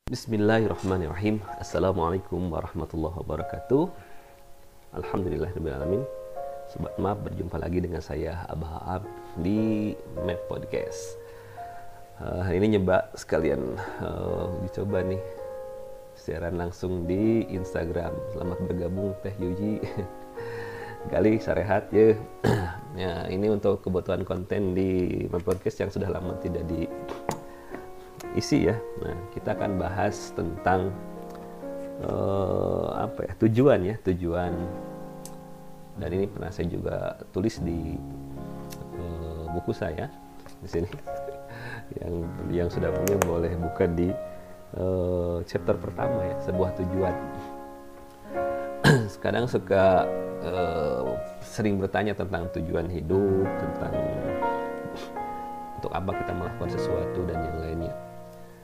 Bismillahirrahmanirrahim. Assalamualaikum warahmatullahi wabarakatuh. Alhamdulillahirrahmanirrahim. Sobat Map, berjumpa lagi dengan saya Abah Ab di Map Podcast. Hari ini nyoba sekalian dicoba nih siaran langsung di Instagram. Selamat bergabung Teh Yuji. Kali sarehat ya. Ya, ini untuk kebutuhan konten di Map Podcast yang sudah lama tidak isi ya. Nah, kita akan bahas tentang tujuan. Dan ini pernah saya juga tulis di buku saya di sini. yang sudah punya boleh buka di chapter pertama ya, sebuah tujuan. Kadang suka sering bertanya tentang tujuan hidup, tentang untuk apa kita melakukan sesuatu dan yang lainnya.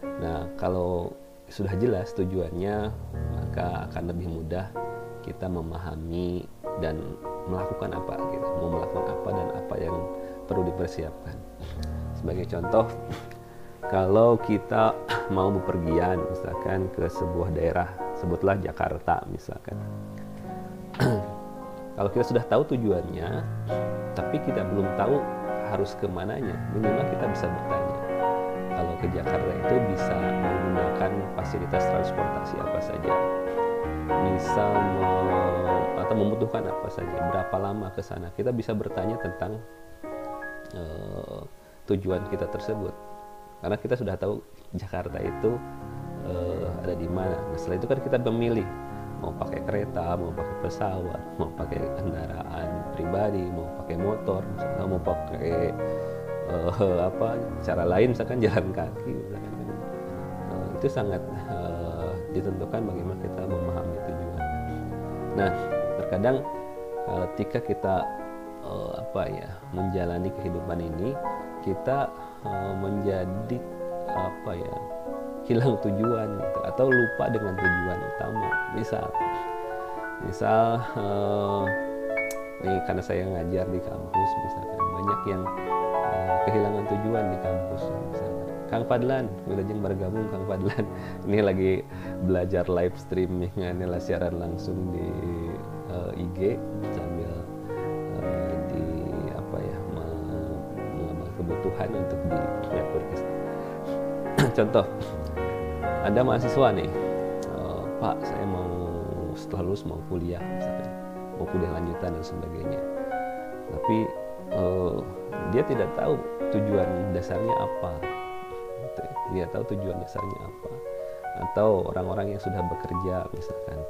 Nah, kalau sudah jelas tujuannya, maka akan lebih mudah kita memahami dan melakukan apa gitu. Mau melakukan apa dan apa yang perlu dipersiapkan. Sebagai contoh, kalau kita mau bepergian misalkan ke sebuah daerah, sebutlah Jakarta misalkan. Kalau kita sudah tahu tujuannya, tapi kita belum tahu harus kemananya, minimal kita bisa bertanya. Kalau ke Jakarta itu bisa menggunakan fasilitas transportasi apa saja, bisa atau membutuhkan apa saja, berapa lama ke sana. Kita bisa bertanya tentang tujuan kita tersebut, karena kita sudah tahu Jakarta itu ada di mana. Nah, setelah itu kan kita memilih mau pakai kereta, mau pakai pesawat, mau pakai kendaraan pribadi, mau pakai motor, misalnya mau pakai cara lain, misalkan jalan kaki misalkan. Itu sangat ditentukan bagaimana kita memahami tujuan. Nah, terkadang ketika kita menjalani kehidupan ini, kita menjadi hilang tujuan gitu, atau lupa dengan tujuan utama. Misal ini karena saya ngajar di kampus misalkan, banyak yang kehilangan tujuan di kampus misalnya. Kang Fadlan, wilujeng bergabung Kang Fadlan. Ini lagi belajar live streaming, ini lah siaran langsung di IG sambil mengambil kebutuhan untuk di podcast. Contoh, ada mahasiswa nih, Pak, saya mau setelah lulus mau kuliah misalkan, mau kuliah lanjutan dan sebagainya. Tapi dia tidak tahu tujuan dasarnya apa, dia tahu tujuan dasarnya apa. Atau orang-orang yang sudah bekerja misalkan,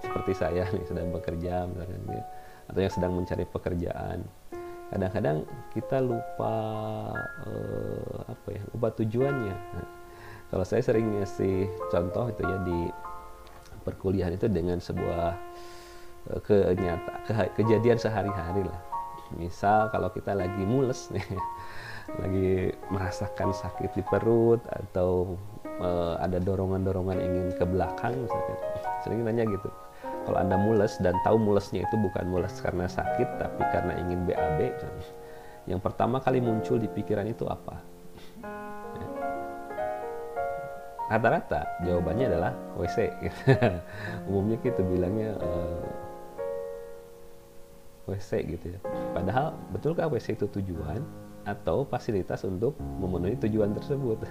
seperti saya nih sedang bekerja misalkan, atau yang sedang mencari pekerjaan. Kadang-kadang kita lupa lupa tujuannya. Nah, kalau saya sering ngasih contoh itu ya di perkuliahan itu dengan sebuah kejadian sehari-hari lah. Misal kalau kita lagi mules nih, lagi merasakan sakit di perut, atau ada dorongan-dorongan ingin ke belakang misalkan, sering nanya gitu. Kalau Anda mules dan tahu mulesnya itu bukan mules karena sakit, tapi karena ingin BAB, yang pertama kali muncul di pikiran itu apa? Rata-rata jawabannya adalah WC. Umumnya gitu bilangnya WC gitu ya. Padahal betulkah WC itu tujuan atau fasilitas untuk memenuhi tujuan tersebut?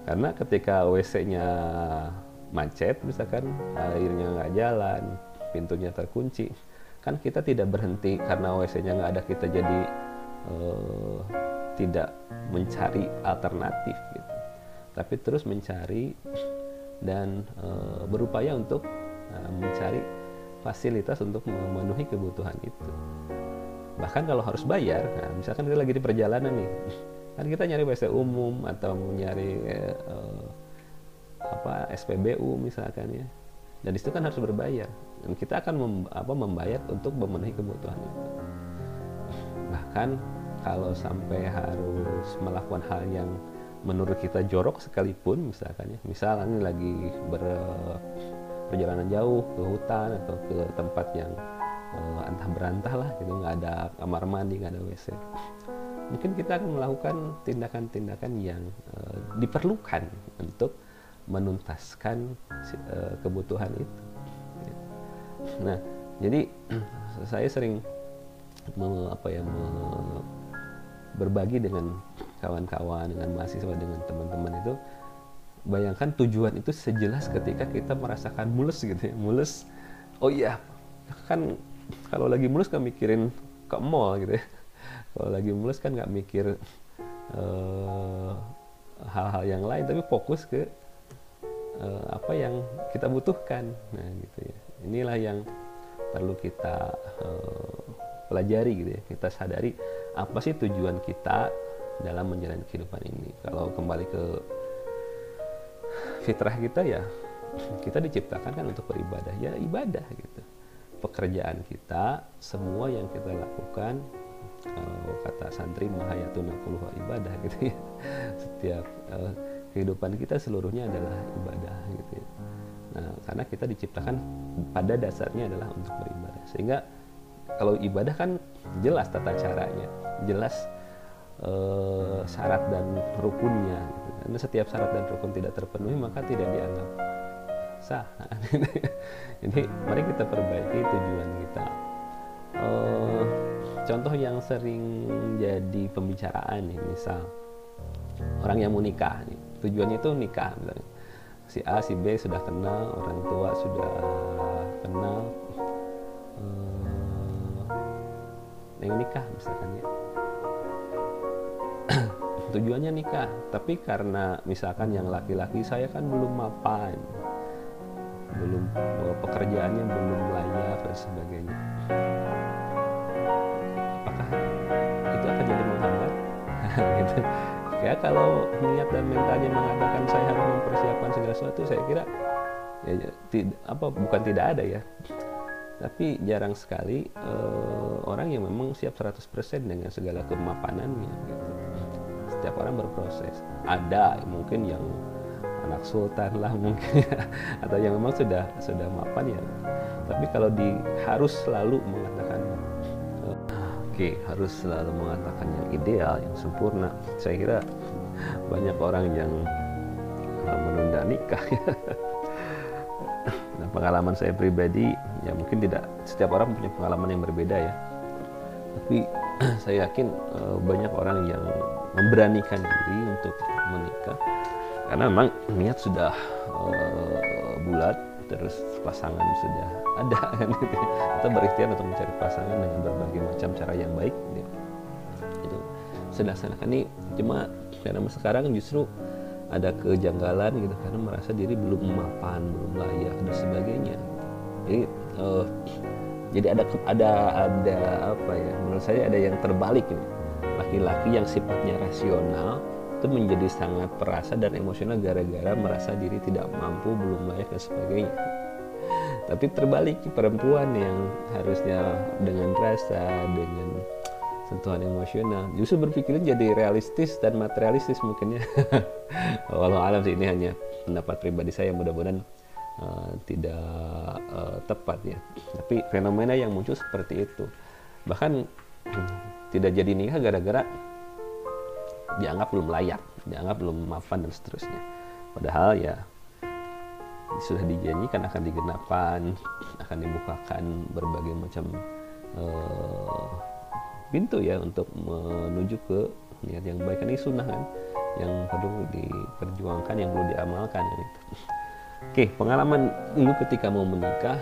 Karena ketika WC-nya macet misalkan, airnya nggak jalan, pintunya terkunci, kan kita tidak berhenti karena WC-nya nggak ada, kita jadi tidak mencari alternatif gitu, tapi terus mencari dan berupaya untuk mencari fasilitas untuk memenuhi kebutuhan itu. Bahkan kalau harus bayar, nah, misalkan kita lagi di perjalanan nih, kan kita nyari WC umum atau nyari SPBU misalkan ya, dan disitu kan harus berbayar, dan kita akan membayar untuk memenuhi kebutuhan itu. Bahkan kalau sampai harus melakukan hal yang menurut kita jorok sekalipun, misalkan ya, misalnya ini lagi perjalanan jauh ke hutan atau ke tempat yang entah berantah lah gitu, nggak ada kamar mandi, nggak ada WC, mungkin kita akan melakukan tindakan-tindakan yang diperlukan untuk menuntaskan kebutuhan itu. Nah, jadi saya sering berbagi dengan kawan-kawan, dengan mahasiswa, dengan teman-teman itu, bayangkan tujuan itu sejelas ketika kita merasakan mules gitu ya, mules. Oh iya, kan kalau lagi mulus kan mikirin ke mall gitu ya. Kalau lagi mulus kan nggak mikir hal-hal yang lain, tapi fokus ke apa yang kita butuhkan. Nah gitu ya. Inilah yang perlu kita pelajari gitu ya. Kita sadari apa sih tujuan kita dalam menjalani kehidupan ini. Kalau kembali ke fitrah kita ya, kita diciptakan kan untuk beribadah, ya ibadah gitu. Pekerjaan kita, semua yang kita lakukan, kata santri mahayatuna kulluha ibadah gitu ya. Setiap kehidupan kita seluruhnya adalah ibadah gitu ya. Nah, karena kita diciptakan pada dasarnya adalah untuk beribadah. Sehingga kalau ibadah kan jelas tata caranya, jelas syarat dan rukunnya gitu. Karena setiap syarat dan rukun tidak terpenuhi maka tidak dianggap sah. Jadi mari kita perbaiki tujuan kita. Contoh yang sering jadi pembicaraan nih, misal orang yang mau nikah nih, tujuannya itu nikah misalnya. Si A, si B sudah kenal, orang tua sudah kenal, yang nikah misalkan ya. Tujuannya nikah, tapi karena misalkan yang laki-laki, saya kan belum mapan, belum pekerjaannya belum layak dan sebagainya. Apakah itu akan jadi menghambat? Gitu. Ya kalau niat dan mentalnya mengatakan saya harus mempersiapkan segala sesuatu, saya kira ya, bukan tidak ada ya. Tapi jarang sekali orang yang memang siap 100% dengan segala kemapanannya gitu. Setiap orang berproses. Ada mungkin yang anak sultan lah mungkin atau yang memang sudah mapan ya. Tapi kalau harus selalu mengatakan harus selalu mengatakan yang ideal, yang sempurna, saya kira banyak orang yang menunda nikah. Nah, pengalaman saya pribadi ya mungkin tidak, setiap orang punya pengalaman yang berbeda ya. Tapi saya yakin banyak orang yang memberanikan diri untuk menikah karena memang niat sudah bulat, terus pasangan sudah ada kan gitu. Kita berikhtiar untuk mencari pasangan dengan berbagai macam cara yang baik gitu. Itu sedang ini cuma karena sekarang justru ada kejanggalan gitu karena merasa diri belum mapan, belum layak dan sebagainya. Jadi ada apa ya, menurut saya ada yang terbalik ini. Laki-laki yang sifatnya rasional itu menjadi sangat perasa dan emosional gara-gara merasa diri tidak mampu, belum layak dan sebagainya. Tapi terbalik, perempuan yang harusnya dengan rasa, dengan sentuhan emosional, justru berpikirnya jadi realistis dan materialistis mungkin ya. Walau alam sih, ini hanya pendapat pribadi saya, mudah-mudahan tidak tepat ya. Tapi fenomena yang muncul seperti itu. Bahkan tidak jadi nikah gara-gara dianggap belum layak, dianggap belum mapan dan seterusnya. Padahal ya sudah dijanjikan akan digenapkan, akan dibukakan berbagai macam pintu ya untuk menuju ke niat yang baik. Ini sunnah kan, yang perlu diperjuangkan, yang perlu diamalkan gitu. Oke, pengalaman dulu ketika mau menikah,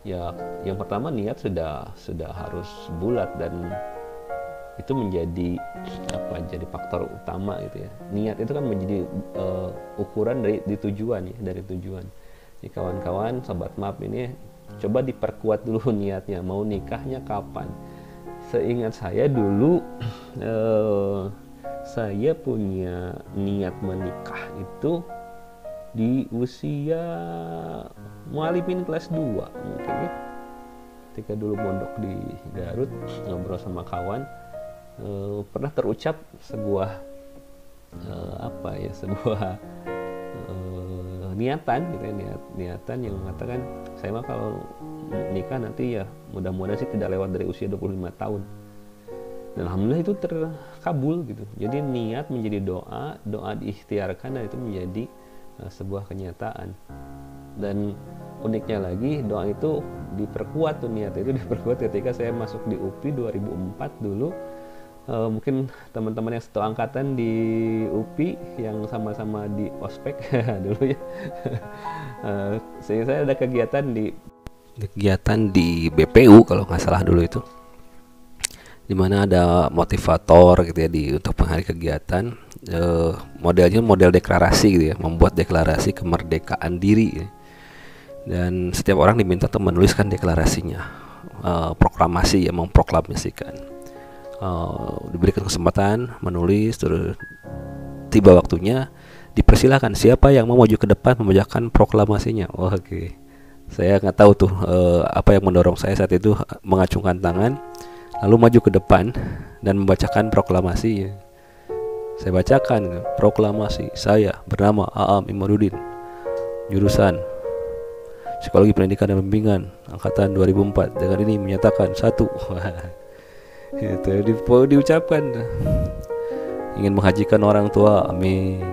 ya yang pertama niat sudah harus bulat dan itu menjadi jadi faktor utama gitu ya. Niat itu kan menjadi ukuran dari tujuan ya, dari tujuan. Jadi kawan-kawan, sobat map ini coba diperkuat dulu niatnya, mau nikahnya kapan. Seingat saya dulu saya punya niat menikah itu di usia mualimin kelas 2 mungkin ya. Ketika dulu mondok di Garut, ngobrol sama kawan, pernah terucap sebuah niatan gitu ya, niatan yang mengatakan saya mah kalau nikah nanti ya mudah-mudahan sih tidak lewat dari usia 25 tahun. Dan alhamdulillah itu terkabul gitu. Jadi niat menjadi doa, doa diikhtiarkan, dan itu menjadi sebuah kenyataan. Dan uniknya lagi, doa itu diperkuat, tuh niat itu diperkuat ketika saya masuk di UPI 2004 dulu. Mungkin teman-teman yang satu angkatan di UPI yang sama-sama di ospek dulu ya. Saya ada kegiatan di BPU kalau nggak salah dulu itu, dimana ada motivator gitu ya untuk penghari kegiatan, modelnya model deklarasi gitu ya, membuat deklarasi kemerdekaan diri ya. Dan setiap orang diminta untuk menuliskan deklarasinya, proklamasi ya, memproklamasikan. Diberikan kesempatan menulis, terus tiba waktunya dipersilakan siapa yang mau maju ke depan membacakan proklamasinya. Oke. Saya nggak tahu tuh apa yang mendorong saya saat itu mengacungkan tangan lalu maju ke depan dan membacakan proklamasi. Saya bacakan proklamasi, saya bernama Aam Imaduddin, jurusan Psikologi Pendidikan dan Bimbingan angkatan 2004, dengan ini menyatakan satu. Itu diucapkan, ingin menghajikan orang tua, amin.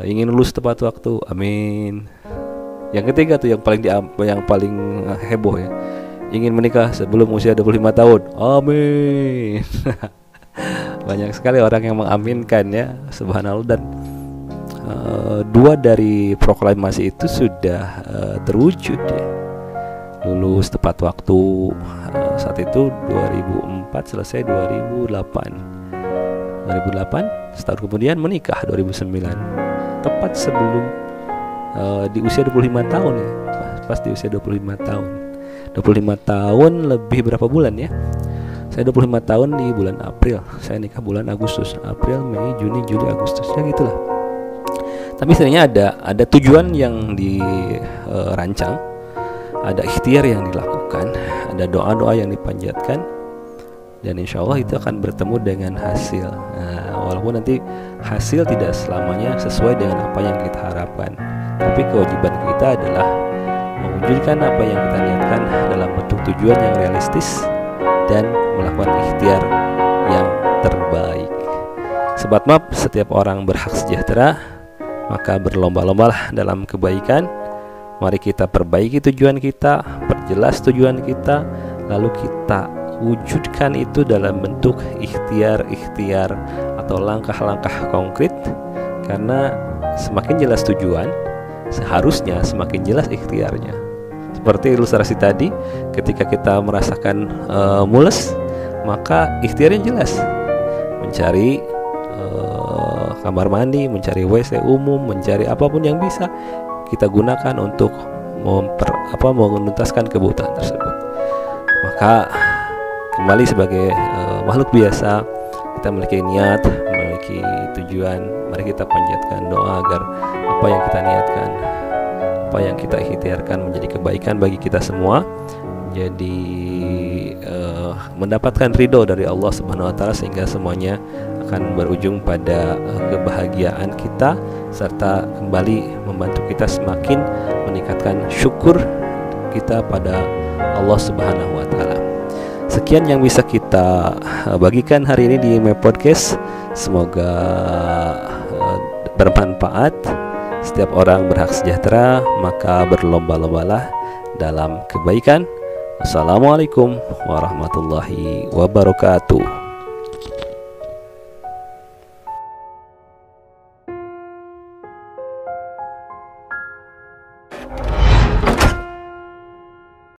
Ingin lulus tepat waktu, amin. Yang ketiga tuh yang paling heboh ya, ingin menikah sebelum usia 25 tahun, amin. Banyak sekali orang yang mengaminkan ya, subhanallah. Dan dua dari proklamasi itu sudah terwujud ya, lulus tepat waktu. Saat itu 2004 selesai 2008, setahun kemudian menikah 2009, tepat sebelum di usia 25 tahun ya, pas di usia 25 tahun 25 tahun lebih berapa bulan ya. Saya 25 tahun di bulan April, saya nikah bulan Agustus, April, Mei, Juni, Juli, Agustus, ya gitulah. Tapi sebenarnya ada tujuan yang dirancang, ada ikhtiar yang dilakukan, ada doa-doa yang dipanjatkan, dan insya Allah itu akan bertemu dengan hasil. Walaupun nanti hasil tidak selamanya sesuai dengan apa yang kita harapkan, tapi kewajiban kita adalah mewujudkan apa yang kita niatkan dalam bentuk tujuan yang realistis dan melakukan ikhtiar yang terbaik. Sobat MAP, setiap orang berhak sejahtera, maka berlomba-lombalah dalam kebaikan. Mari kita perbaiki tujuan kita, perjelas tujuan kita, lalu kita wujudkan itu dalam bentuk ikhtiar atau langkah-langkah konkret. Karena semakin jelas tujuan, seharusnya semakin jelas ikhtiarnya. Seperti ilustrasi tadi, ketika kita merasakan mules, maka ikhtiarnya jelas, mencari kamar mandi, mencari WC umum, mencari apapun yang bisa kita gunakan untuk menuntaskan kebutuhan tersebut. Maka kembali sebagai makhluk biasa, kita memiliki niat, memiliki tujuan. Mari kita panjatkan doa agar apa yang kita niatkan, apa yang kita ikhtiarkan menjadi kebaikan bagi kita semua, jadi mendapatkan ridho dari Allah Subhanahu wa taala, sehingga semuanya akan berujung pada kebahagiaan kita, serta kembali membantu kita semakin meningkatkan syukur kita pada Allah Subhanahu wa taala. Sekian yang bisa kita bagikan hari ini di My Podcast. Semoga bermanfaat. Setiap orang berhak sejahtera, maka berlomba-lombalah dalam kebaikan. Assalamualaikum warahmatullahi wabarakatuh.